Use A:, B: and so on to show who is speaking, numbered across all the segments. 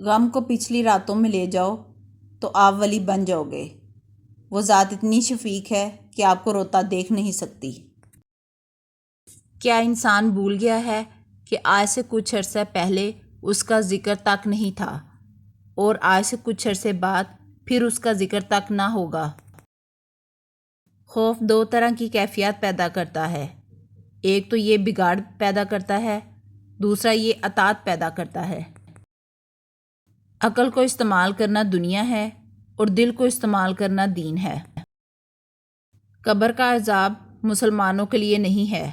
A: غم کو پچھلی راتوں میں لے جاؤ تو آپ ولی بن جاؤ گے۔ وہ ذات اتنی شفیق ہے کہ آپ کو روتا دیکھ نہیں سکتی۔ کیا انسان بھول گیا ہے کہ آج سے کچھ عرصہ پہلے اس کا ذکر تک نہیں تھا اور آج سے کچھ عرصے بعد پھر اس کا ذکر تک نہ ہوگا۔ خوف دو طرح کی کیفیت پیدا کرتا ہے، ایک تو یہ بگاڑ پیدا کرتا ہے، دوسرا یہ اطاعت پیدا کرتا ہے۔ عقل کو استعمال کرنا دنیا ہے اور دل کو استعمال کرنا دین ہے۔ قبر کا عذاب مسلمانوں کے لیے نہیں ہے۔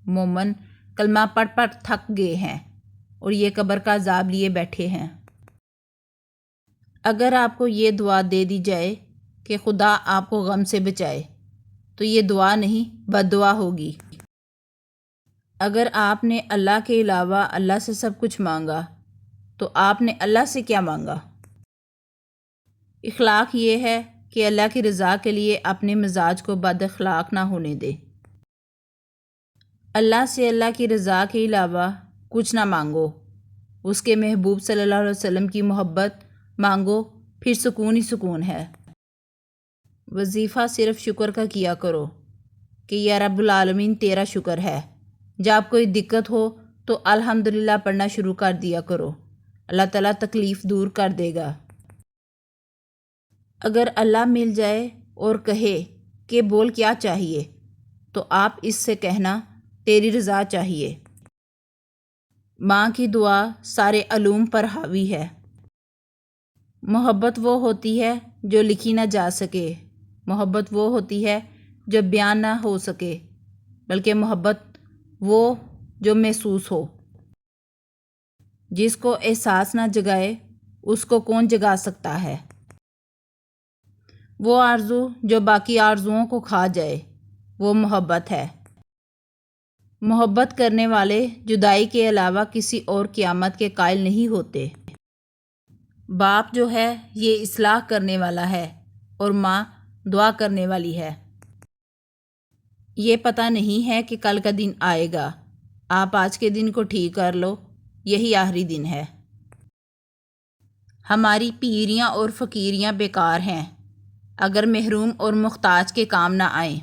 A: مومن کلمہ پڑھ تھک گئے ہیں اور یہ قبر کا عذاب لیے بیٹھے ہیں۔ اگر آپ کو یہ دعا دے دی جائے کہ خدا آپ کو غم سے بچائے تو یہ دعا نہیں بد دعا ہوگی۔ اگر آپ نے اللہ کے علاوہ اللہ سے سب کچھ مانگا تو آپ نے اللہ سے کیا مانگا؟ اخلاق یہ ہے کہ اللہ کی رضا کے لیے اپنے مزاج کو بد اخلاق نہ ہونے دے۔ اللہ سے اللہ کی رضا کے علاوہ کچھ نہ مانگو، اس کے محبوب صلی اللہ علیہ وسلم کی محبت مانگو، پھر سکون ہی سکون ہے۔ وظیفہ صرف شکر کا کیا کرو کہ یا رب العالمین تیرا شکر ہے۔ جب کوئی دقت ہو تو الحمدللہ پڑھنا شروع کر دیا کرو، اللہ تعالیٰ تکلیف دور کر دے گا۔ اگر اللہ مل جائے اور کہے کہ بول کیا چاہیے تو آپ اس سے کہنا تیری رضا چاہیے۔ ماں کی دعا سارے علوم پر حاوی ہے۔ محبت وہ ہوتی ہے جو لکھی نہ جا سکے، محبت وہ ہوتی ہے جو بیان نہ ہو سکے، بلکہ محبت وہ جو محسوس ہو۔ جس کو احساس نہ جگائے اس کو کون جگا سکتا ہے؟ وہ آرزو جو باقی آرزوؤں کو کھا جائے وہ محبت ہے۔ محبت کرنے والے جدائی کے علاوہ کسی اور قیامت کے قائل نہیں ہوتے۔ باپ جو ہے یہ اصلاح کرنے والا ہے اور ماں دعا کرنے والی ہے۔ یہ پتہ نہیں ہے کہ کل کا دن آئے گا، آپ آج کے دن کو ٹھیک کر لو، یہی آخری دن ہے۔ ہماری پیریاں اور فقیریاں بیکار ہیں اگر محروم اور محتاج کے کام نہ آئیں۔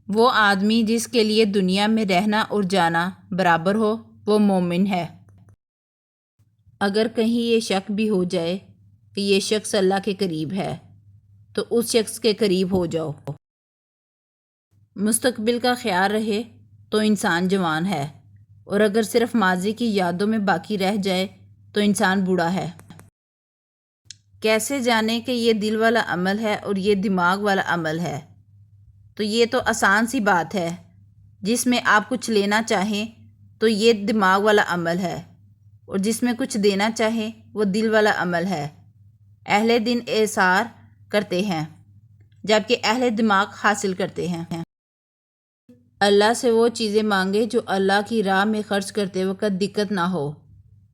A: وہ آدمی جس کے لیے دنیا میں رہنا اور جانا برابر ہو وہ مومن ہے۔ اگر کہیں یہ شک بھی ہو جائے کہ یہ شخص اللہ کے قریب ہے تو اس شخص کے قریب ہو جاؤ۔ مستقبل کا خیال رہے تو انسان جوان ہے، اور اگر صرف ماضی کی یادوں میں باقی رہ جائے تو انسان بوڑھا ہے۔ کیسے جانے کہ یہ دل والا عمل ہے اور یہ دماغ والا عمل ہے؟ تو یہ تو آسان سی بات ہے، جس میں آپ کچھ لینا چاہیں تو یہ دماغ والا عمل ہے، اور جس میں کچھ دینا چاہیں وہ دل والا عمل ہے۔ اہل دن اعصار کرتے ہیں جبکہ اہل دماغ حاصل کرتے ہیں۔ اللہ سے وہ چیزیں مانگے جو اللہ کی راہ میں خرچ کرتے وقت دقت نہ ہو۔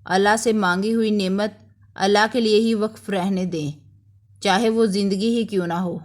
A: اللہ سے مانگی ہوئی نعمت اللہ کے لیے ہی وقف رہنے دیں، چاہے وہ زندگی ہی کیوں نہ ہو۔